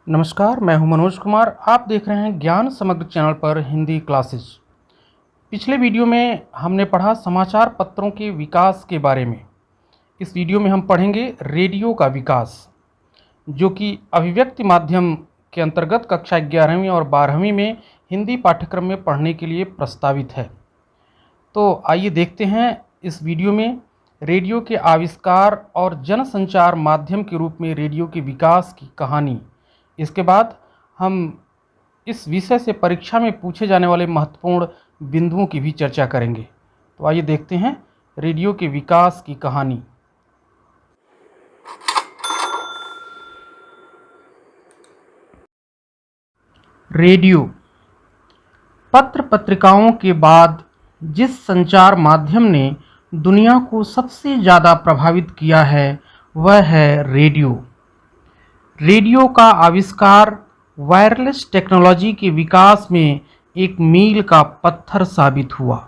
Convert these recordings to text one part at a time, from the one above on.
नमस्कार, मैं हूं मनोज कुमार। आप देख रहे हैं ज्ञान समग्र चैनल पर हिंदी क्लासेस। पिछले वीडियो में हमने पढ़ा समाचार पत्रों के विकास के बारे में। इस वीडियो में हम पढ़ेंगे रेडियो का विकास, जो कि अभिव्यक्ति माध्यम के अंतर्गत कक्षा 11वीं और 12वीं में हिंदी पाठ्यक्रम में पढ़ने के लिए प्रस्तावित है। तो आइए देखते हैं इस वीडियो में रेडियो के आविष्कार और जनसंचार माध्यम के रूप में रेडियो के विकास की कहानी। इसके बाद हम इस विषय से परीक्षा में पूछे जाने वाले महत्वपूर्ण बिंदुओं की भी चर्चा करेंगे। तो आइए देखते हैं रेडियो के विकास की कहानी। रेडियो पत्र पत्रिकाओं के बाद जिस संचार माध्यम ने दुनिया को सबसे ज़्यादा प्रभावित किया है वह है रेडियो। रेडियो का आविष्कार वायरलेस टेक्नोलॉजी के विकास में एक मील का पत्थर साबित हुआ।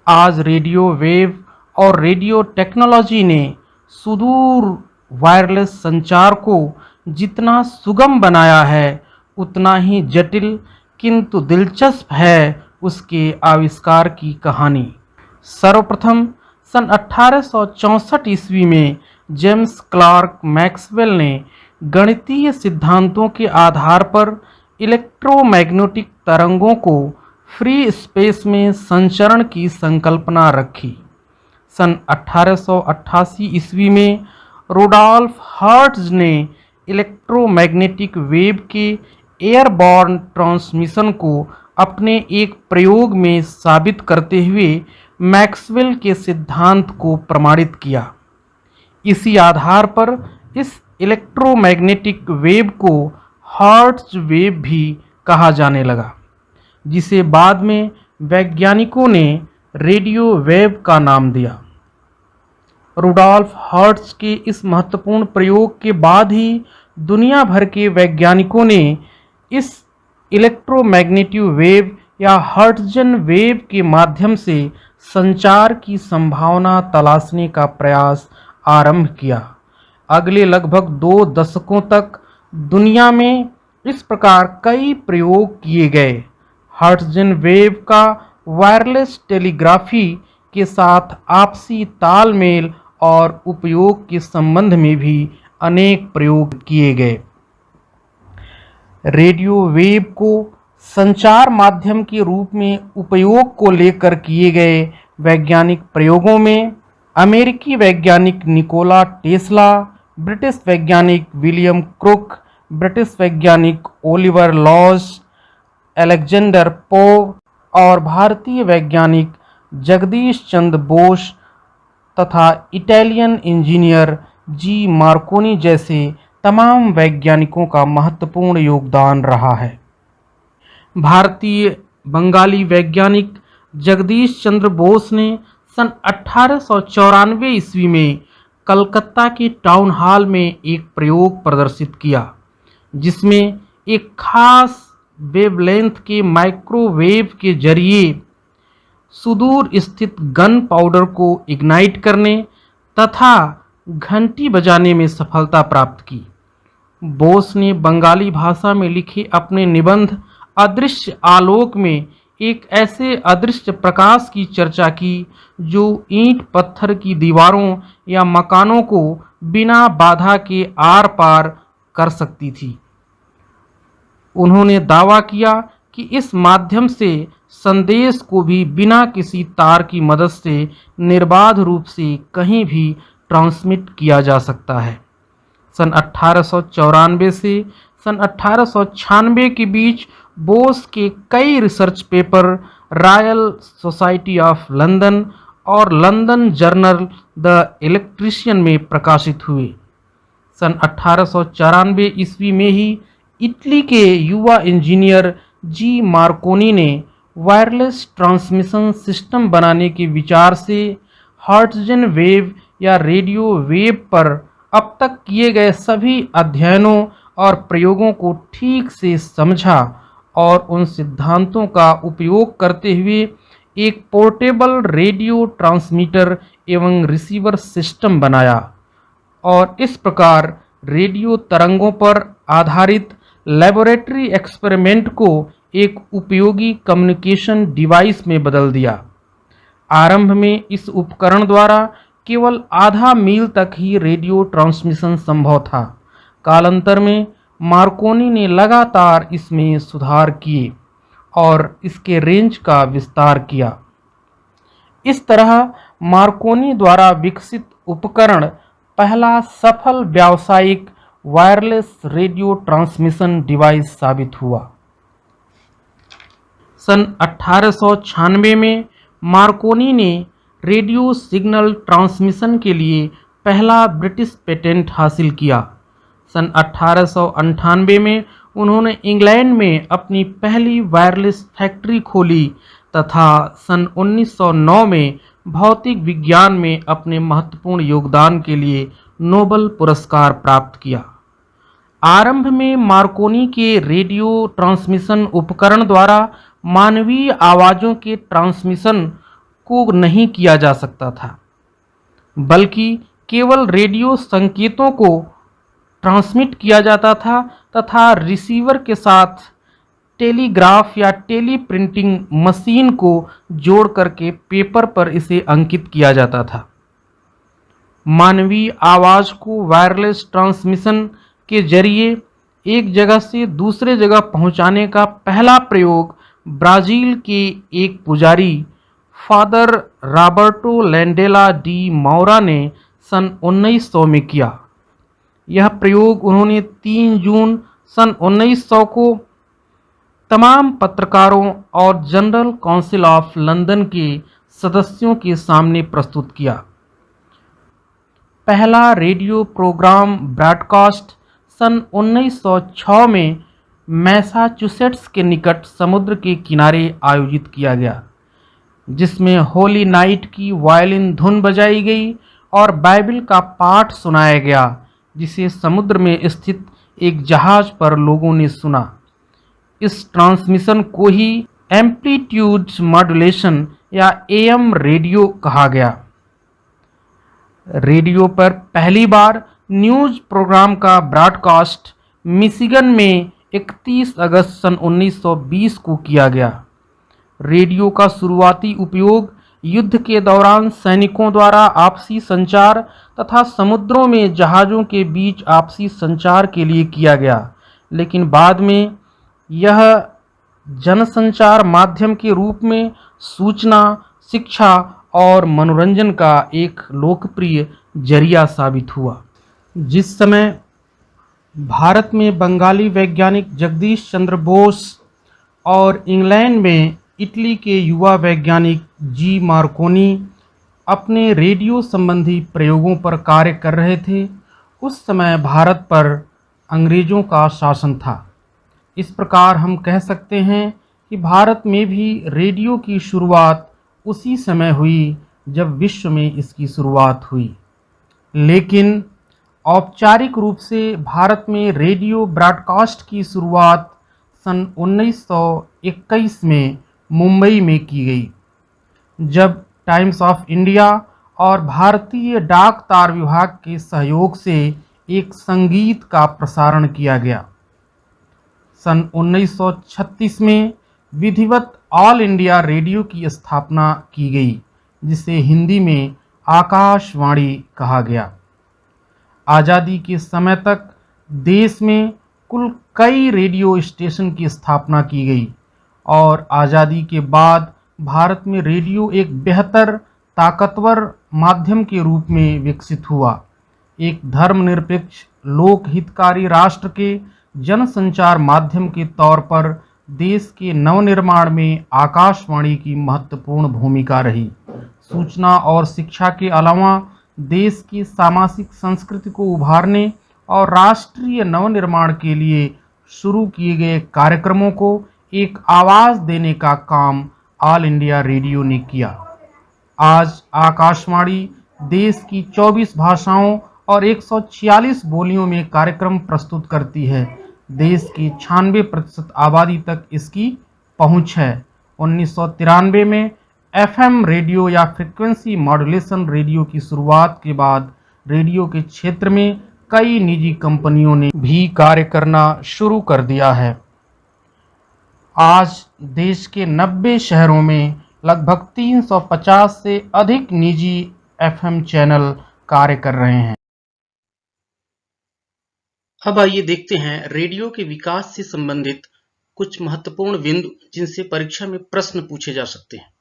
आज रेडियो वेव और रेडियो टेक्नोलॉजी ने सुदूर वायरलेस संचार को जितना सुगम बनाया है उतना ही जटिल किंतु दिलचस्प है उसके आविष्कार की कहानी। सर्वप्रथम सन 1864 ईस्वी में जेम्स क्लार्क मैक्सवेल ने गणितीय सिद्धांतों के आधार पर इलेक्ट्रोमैग्नेटिक तरंगों को फ्री स्पेस में संचरण की संकल्पना रखी। सन 1888 ईस्वी में रुडॉल्फ हर्ट्ज ने इलेक्ट्रोमैग्नेटिक वेव के एयरबॉर्न ट्रांसमिशन को अपने एक प्रयोग में साबित करते हुए मैक्सवेल के सिद्धांत को प्रमाणित किया। इसी आधार पर इस इलेक्ट्रोमैग्नेटिक वेव को हर्ट्ज वेव भी कहा जाने लगा, जिसे बाद में वैज्ञानिकों ने रेडियो वेव का नाम दिया। रुडॉल्फ हर्ट्ज के इस महत्वपूर्ण प्रयोग के बाद ही दुनिया भर के वैज्ञानिकों ने इस इलेक्ट्रोमैग्नेटिक वेव या हर्ट्जन वेव के माध्यम से संचार की संभावना तलाशने का प्रयास आरंभ किया। अगले लगभग 2 दशकों तक दुनिया में इस प्रकार कई प्रयोग किए गए। हर्ट्जन वेव का वायरलेस टेलीग्राफी के साथ आपसी तालमेल और उपयोग के संबंध में भी अनेक प्रयोग किए गए। रेडियो वेव को संचार माध्यम के रूप में उपयोग को लेकर किए गए वैज्ञानिक प्रयोगों में अमेरिकी वैज्ञानिक निकोला टेस्ला, ब्रिटिश वैज्ञानिक विलियम क्रुक, ब्रिटिश वैज्ञानिक ओलिवर लॉज, अलेक्जेंडर पोव और भारतीय वैज्ञानिक जगदीश चंद्र बोस तथा इटालियन इंजीनियर जी मार्कोनी जैसे तमाम वैज्ञानिकों का महत्वपूर्ण योगदान रहा है। भारतीय बंगाली वैज्ञानिक जगदीश चंद्र बोस ने सन 1894 ईस्वी में कलकत्ता के टाउन हॉल में एक प्रयोग प्रदर्शित किया, जिसमें एक खास वेवलेंथ के माइक्रोवेव के जरिए सुदूर स्थित गन पाउडर को इग्नाइट करने तथा घंटी बजाने में सफलता प्राप्त की। बोस ने बंगाली भाषा में लिखे अपने निबंध अदृश्य आलोक में एक ऐसे अदृश्य प्रकाश की चर्चा की जो ईंट पत्थर की दीवारों या मकानों को बिना बाधा के आर पार कर सकती थी। उन्होंने दावा किया कि इस माध्यम से संदेश को भी बिना किसी तार की मदद से निर्बाध रूप से कहीं भी ट्रांसमिट किया जा सकता है। सन 1894 से सन 1896 के बीच बोस के कई research paper royal society of London और लंदन जर्नल द इलेक्ट्रीशियन में प्रकाशित हुए। सन 1894 ईस्वी में ही इटली के युवा इंजीनियर जी मार्कोनी ने वायरलेस ट्रांसमिशन सिस्टम बनाने के विचार से हर्ट्जन वेव या रेडियो वेव पर अब तक किए गए सभी अध्ययनों और प्रयोगों को ठीक से समझा और उन सिद्धांतों का उपयोग करते हुए एक पोर्टेबल रेडियो ट्रांसमीटर एवं रिसीवर सिस्टम बनाया और इस प्रकार रेडियो तरंगों पर आधारित लेबोरेटरी एक्सपेरिमेंट को एक उपयोगी कम्युनिकेशन डिवाइस में बदल दिया। आरंभ में इस उपकरण द्वारा केवल आधा मील तक ही रेडियो ट्रांसमिशन संभव था। कालांतर में मार्कोनी ने लगातार इसमें सुधार किए और इसके रेंज का विस्तार किया। इस तरह मार्कोनी द्वारा विकसित उपकरण पहला सफल व्यावसायिक वायरलेस रेडियो ट्रांसमिशन डिवाइस साबित हुआ। सन 1896 में मार्कोनी ने रेडियो सिग्नल ट्रांसमिशन के लिए पहला ब्रिटिश पेटेंट हासिल किया। सन 1898 में उन्होंने इंग्लैंड में अपनी पहली वायरलेस फैक्ट्री खोली तथा सन 1909 में भौतिक विज्ञान में अपने महत्वपूर्ण योगदान के लिए नोबेल पुरस्कार प्राप्त किया। आरंभ में मार्कोनी के रेडियो ट्रांसमिशन उपकरण द्वारा मानवीय आवाज़ों के ट्रांसमिशन को नहीं किया जा सकता था, बल्कि केवल रेडियो संकेतों को ट्रांसमिट किया जाता था तथा रिसीवर के साथ टेलीग्राफ या टेलीप्रिंटिंग मशीन को जोड़ करके पेपर पर इसे अंकित किया जाता था। मानवीय आवाज़ को वायरलेस ट्रांसमिशन के जरिए एक जगह से दूसरे जगह पहुंचाने का पहला प्रयोग ब्राज़ील के एक पुजारी फादर रॉबर्टो लैंडेला डी मौरा ने सन 1900 में किया। यह प्रयोग उन्होंने 3 जून सन 1900 को तमाम पत्रकारों और जनरल काउंसिल ऑफ लंदन के सदस्यों के सामने प्रस्तुत किया। पहला रेडियो प्रोग्राम ब्रॉडकास्ट सन 1906 में मैसाचुसेट्स के निकट समुद्र के किनारे आयोजित किया गया, जिसमें होली नाइट की वायलिन धुन बजाई गई और बाइबल का पाठ सुनाया गया, जिसे समुद्र में स्थित एक जहाज पर लोगों ने सुना। इस ट्रांसमिशन को ही एम्पलीट्यूड मॉड्यूलेशन या एएम रेडियो कहा गया। रेडियो पर पहली बार न्यूज़ प्रोग्राम का ब्रॉडकास्ट मिशिगन में 31 अगस्त सन 1920 को किया गया। रेडियो का शुरुआती उपयोग युद्ध के दौरान सैनिकों द्वारा आपसी संचार तथा समुद्रों में जहाज़ों के बीच आपसी संचार के लिए किया गया, लेकिन बाद में यह जनसंचार माध्यम के रूप में सूचना, शिक्षा और मनोरंजन का एक लोकप्रिय जरिया साबित हुआ। जिस समय भारत में बंगाली वैज्ञानिक जगदीश चंद्र बोस और इंग्लैंड में इटली के युवा वैज्ञानिक जी मार्कोनी अपने रेडियो संबंधी प्रयोगों पर कार्य कर रहे थे, उस समय भारत पर अंग्रेज़ों का शासन था। इस प्रकार हम कह सकते हैं कि भारत में भी रेडियो की शुरुआत उसी समय हुई जब विश्व में इसकी शुरुआत हुई, लेकिन औपचारिक रूप से भारत में रेडियो ब्रॉडकास्ट की शुरुआत सन 1921 में मुंबई में की गई, जब टाइम्स ऑफ इंडिया और भारतीय डाक तार विभाग के सहयोग से एक संगीत का प्रसारण किया गया। सन 1936 में विधिवत ऑल इंडिया रेडियो की स्थापना की गई, जिसे हिंदी में आकाशवाणी कहा गया। आज़ादी के समय तक देश में कुल कई रेडियो स्टेशन की स्थापना की गई और आज़ादी के बाद भारत में रेडियो एक बेहतर ताकतवर माध्यम के रूप में विकसित हुआ। एक धर्मनिरपेक्ष लोक हितकारी राष्ट्र के जनसंचार माध्यम के तौर पर देश के नवनिर्माण में आकाशवाणी की महत्वपूर्ण भूमिका रही। सूचना और शिक्षा के अलावा देश की सामाजिक संस्कृति को उभारने और राष्ट्रीय नवनिर्माण के लिए शुरू किए गए कार्यक्रमों को एक आवाज़ देने का काम ऑल इंडिया रेडियो ने किया। आज आकाशवाणी देश की 24 भाषाओं और 146 बोलियों में कार्यक्रम प्रस्तुत करती है। देश की 96% आबादी तक इसकी पहुंच है। 1993 में एफएम रेडियो या फ्रीक्वेंसी मॉड्यूलेशन रेडियो की शुरुआत के बाद रेडियो के क्षेत्र में कई निजी कंपनियों ने भी कार्य करना शुरू कर दिया है। आज देश के 90 शहरों में लगभग 350 से अधिक निजी एफएम चैनल कार्य कर रहे हैं। अब आइए देखते हैं रेडियो के विकास से संबंधित कुछ महत्वपूर्ण बिंदु जिनसे परीक्षा में प्रश्न पूछे जा सकते हैं।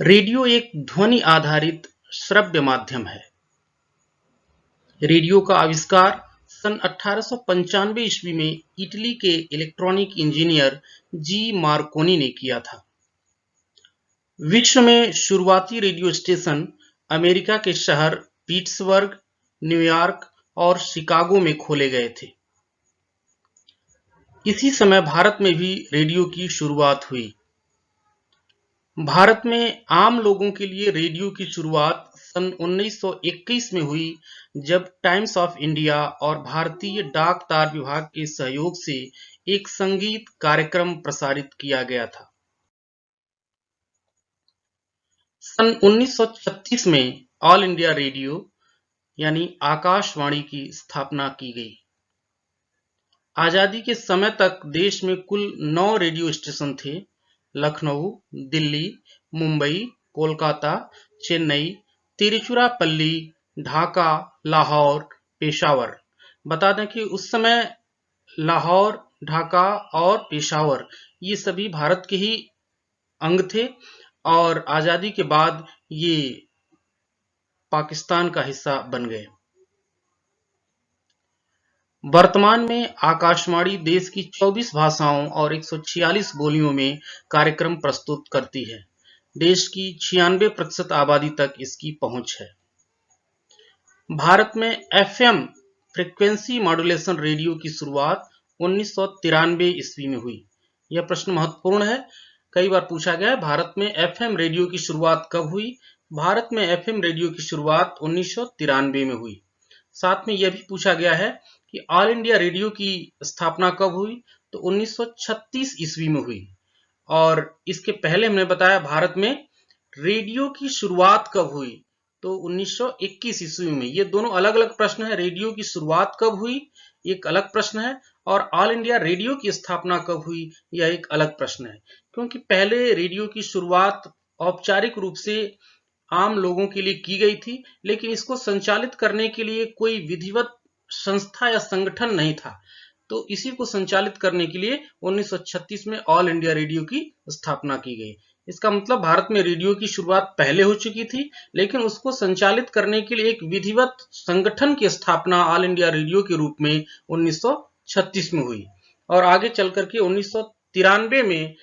रेडियो एक ध्वनि आधारित श्रव्य माध्यम है। रेडियो का आविष्कार सन 1895 ईस्वी में इटली के इलेक्ट्रॉनिक इंजीनियर जी मार्कोनी ने किया था। विश्व में शुरुआती रेडियो स्टेशन अमेरिका के शहर पिट्सबर्ग, न्यूयॉर्क और शिकागो में खोले गए थे। इसी समय भारत में भी रेडियो की शुरुआत हुई। भारत में आम लोगों के लिए रेडियो की शुरुआत सन 1921 में हुई, जब टाइम्स ऑफ इंडिया और भारतीय डाक तार विभाग के सहयोग से एक संगीत कार्यक्रम प्रसारित किया गया था। सन 1936 में ऑल इंडिया रेडियो यानी आकाशवाणी की स्थापना की गई। आजादी के समय तक देश में कुल 9 रेडियो स्टेशन थे: लखनऊ, दिल्ली, मुंबई, कोलकाता, चेन्नई, तिरुचिरापल्ली, ढाका, लाहौर, पेशावर। बता दें कि उस समय लाहौर, ढाका और पेशावर ये सभी भारत के ही अंग थे और आजादी के बाद ये पाकिस्तान का हिस्सा बन गए। वर्तमान में आकाशवाणी देश की 24 भाषाओं और 146 बोलियों में कार्यक्रम प्रस्तुत करती है। देश की 96% आबादी तक इसकी पहुंच है। भारत में एफएम फ्रीक्वेंसी मॉड्यूलेशन रेडियो की शुरुआत 1993 ईस्वी में हुई। यह प्रश्न महत्वपूर्ण है, कई बार पूछा गया है। भारत में एफएम रेडियो की शुरुआत कब हुई? भारत में एफएम रेडियो की शुरुआत 1993 में हुई। साथ में यह भी पूछा गया है कि ऑल इंडिया रेडियो की स्थापना कब हुई? तो 1936 ईस्वी में हुई। और इसके पहले हमने बताया भारत में रेडियो की शुरुआत कब हुई? तो 1921 ईस्वी में। ये दोनों अलग अलग प्रश्न है। रेडियो की शुरुआत कब हुई एक अलग प्रश्न है, और ऑल इंडिया रेडियो की स्थापना कब हुई यह एक अलग प्रश्न है। क्योंकि पहले रेडियो की शुरुआत औपचारिक रूप से आम लोगों के लिए की गई थी, लेकिन इसको संचालित करने के लिए कोई विधिवत संस्था या संगठन नहीं था। तो इसी को संचालित करने के लिए 1936 में ऑल इंडिया रेडियो की स्थापना की गई। इसका मतलब भारत में रेडियो की शुरुआत पहले हो चुकी थी, लेकिन उसको संचालित करने के लिए एक विधिवत संगठन की स्थापना ऑल इंडिया रेडियो के रूप में 1936 में हुई। और आगे चल करके 1993 में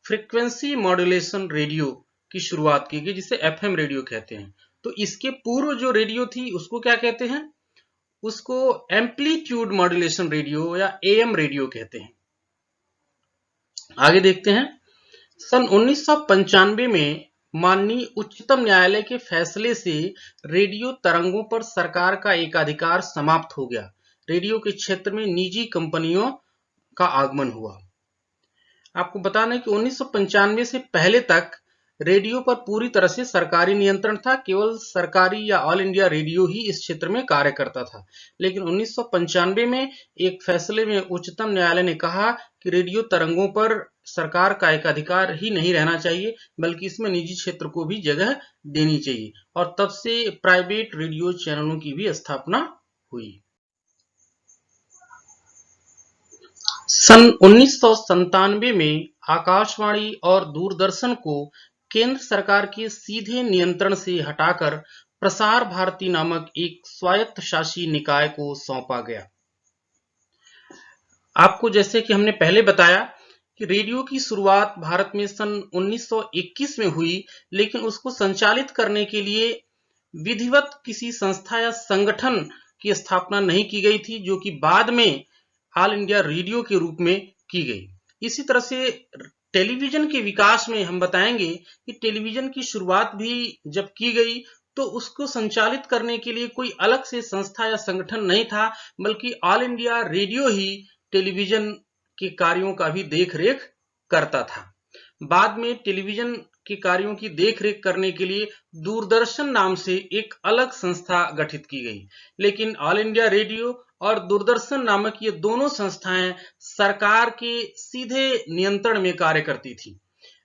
फ्रीक्वेंसी मॉड्यूलेशन रेडियो की शुरुआत की गई, जिसे एफएम रेडियो कहते हैं। तो इसके पूर्व जो रेडियो थी उसको क्या कहते हैं? उसको एम्पलीट्यूड मॉड्यूलेशन रेडियो या एएम रेडियो कहते हैं। आगे देखते हैं। सन 1995 में माननीय उच्चतम न्यायालय के फैसले से रेडियो तरंगों पर सरकार का एकाधिकार समाप्त हो गया। रेडियो के क्षेत्र में निजी कंपनियों का आगमन हुआ। आपको बताना है कि 1995 से पहले तक रेडियो पर पूरी तरह से सरकारी नियंत्रण था। केवल सरकारी या ऑल इंडिया रेडियो ही इस क्षेत्र में कार्य करता था। लेकिन 1995 में एक फैसले में उच्चतम न्यायालय ने कहा कि रेडियो तरंगों पर सरकार का एकाधिकार ही नहीं रहना चाहिए, बल्कि इसमें निजी क्षेत्र को भी जगह देनी चाहिए। और तब से प्राइवेट रेडियो चैनलों की भी स्थापना हुई। सन 1997 में आकाशवाणी और दूरदर्शन को केंद्र सरकार के सीधे नियंत्रण से हटाकर प्रसार भारती नामक एक स्वायत्तशासी निकाय को सौंपा गया। आपको जैसे कि हमने पहले बताया कि रेडियो की शुरुआत भारत में सन 1921 में हुई, लेकिन उसको संचालित करने के लिए विधिवत किसी संस्था या संगठन की स्थापना नहीं की गई थी, जो कि बाद में ऑल इंडिया रेडियो के रूप में की गई। इसी तरह से टेलीविजन के विकास में हम बताएंगे कि टेलीविजन की शुरुआत भी जब की गई तो उसको संचालित करने के लिए कोई अलग से संस्था या संगठन नहीं था, बल्कि ऑल इंडिया रेडियो ही टेलीविजन के कार्यों का भी देख रेख करता था। बाद में टेलीविजन के कार्यों की देखरेख करने के लिए दूरदर्शन नाम से एक अलग संस्था गठित की गई। लेकिन ऑल इंडिया रेडियो और दूरदर्शन नामक ये दोनों संस्थाएं सरकार के सीधे नियंत्रण में कार्य करती थी।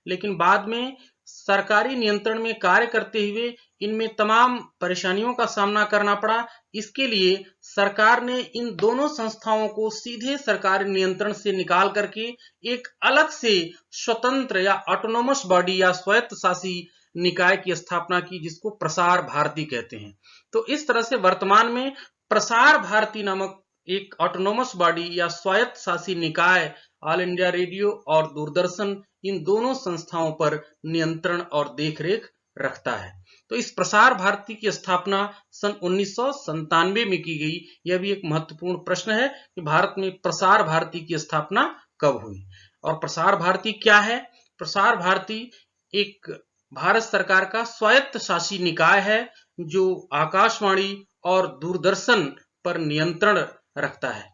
लेकिन बाद में सरकारी नियंत्रण में कार्य करते हुए इनमें तमाम परेशानियों का सामना करना पड़ा। इसके लिए सरकार ने इन दोनों संस्थाओं को सीधे सरकारी नियंत्रण से निकाल करके एक अलग से स्वतंत्र या ऑटोनोमस बॉडी या स्वायत्त शासी निकाय की स्थापना की, जिसको प्रसार भारती कहते हैं। तो इस तरह से वर्तमान में प्रसार भारती नामक एक ऑटोनोमस बॉडी या स्वायत्त शासी निकाय ऑल इंडिया रेडियो और दूरदर्शन इन दोनों संस्थाओं पर नियंत्रण और देखरेख रखता है। तो इस प्रसार भारती की स्थापना सन 1997 में की गई। यह भी एक महत्वपूर्ण प्रश्न है कि भारत में प्रसार भारती की स्थापना कब हुई और प्रसार भारती क्या है। प्रसार भारती एक भारत सरकार का स्वायत्त शासी निकाय है जो आकाशवाणी और दूरदर्शन पर नियंत्रण रखता है।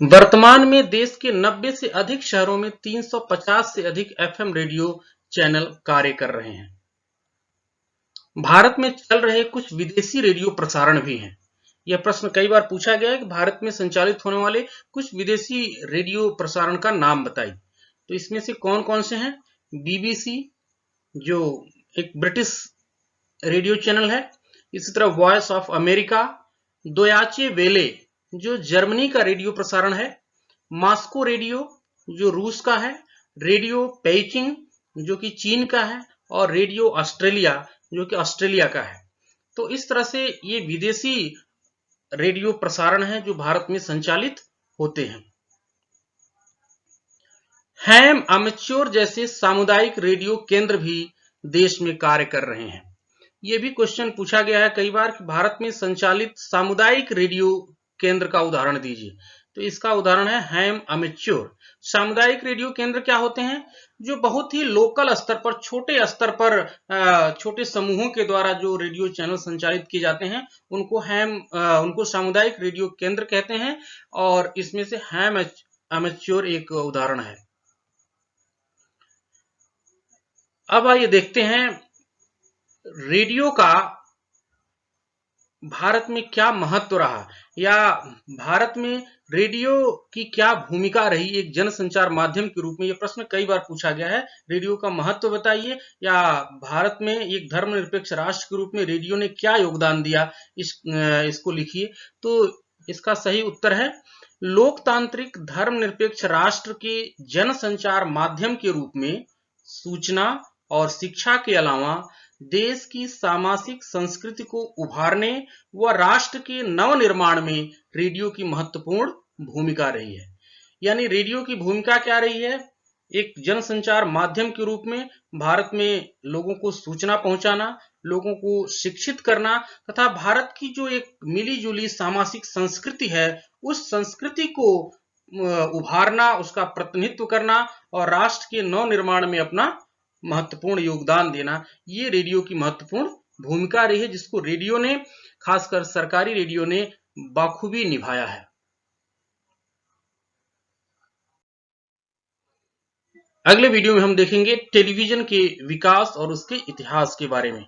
वर्तमान में देश के 90 से अधिक शहरों में 350 से अधिक एफएम रेडियो चैनल कार्य कर रहे हैं। भारत में चल रहे कुछ विदेशी रेडियो प्रसारण भी हैं। यह प्रश्न कई बार पूछा गया है कि भारत में संचालित होने वाले कुछ विदेशी रेडियो प्रसारण का नाम बताइए। तो इसमें से कौन कौन से हैं? बीबीसी जो एक ब्रिटिश रेडियो चैनल है, इसी तरह वॉइस ऑफ अमेरिका, दोयाचे वेले जो जर्मनी का रेडियो प्रसारण है, मॉस्को रेडियो जो रूस का है, रेडियो पेइचिंग जो कि चीन का है और रेडियो ऑस्ट्रेलिया जो कि ऑस्ट्रेलिया का है। तो इस तरह से ये विदेशी रेडियो प्रसारण है जो भारत में संचालित होते हैं। हैम अमेच्योर जैसे सामुदायिक रेडियो केंद्र भी देश में कार्य कर रहे हैं। यह भी क्वेश्चन पूछा गया है कई बार कि भारत में संचालित सामुदायिक रेडियो केंद्र का उदाहरण दीजिए। तो इसका उदाहरण है हैम अमेच्योर। सामुदायिक रेडियो केंद्र क्या होते हैं? जो बहुत ही लोकल स्तर पर, छोटे स्तर पर, छोटे समूहों के द्वारा जो रेडियो चैनल संचालित किए जाते हैं उनको सामुदायिक रेडियो केंद्र कहते हैं और इसमें से हैम अमेच्योर एक उदाहरण है। अब आइए देखते हैं रेडियो का भारत में क्या महत्व रहा या भारत में रेडियो की क्या भूमिका रही एक जनसंचार माध्यम के रूप में। यह प्रश्न कई बार पूछा गया है। रेडियो का महत्व बताइए या भारत में एक धर्मनिरपेक्ष राष्ट्र के रूप में रेडियो ने क्या योगदान दिया, इसको लिखिए। तो इसका सही उत्तर है लोकतांत्रिक धर्मनिरपेक्ष राष्ट्र के जनसंचार माध्यम के रूप में सूचना और शिक्षा के अलावा देश की सामाजिक संस्कृति को उभारने व राष्ट्र के नवनिर्माण में रेडियो की महत्वपूर्ण भूमिका रही है। यानी रेडियो की भूमिका क्या रही है? एक जनसंचार माध्यम के रूप में भारत में लोगों को सूचना पहुंचाना, लोगों को शिक्षित करना तथा भारत की जो एक मिली जुली सामाजिक संस्कृति है उस संस्कृति को उभारना, उसका प्रतिनिधित्व करना और राष्ट्र के नवनिर्माण में अपना महत्वपूर्ण योगदान देना, ये रेडियो की महत्वपूर्ण भूमिका रही है जिसको रेडियो ने, खासकर सरकारी रेडियो ने बाखूबी निभाया है। अगले वीडियो में हम देखेंगे टेलीविजन के विकास और उसके इतिहास के बारे में।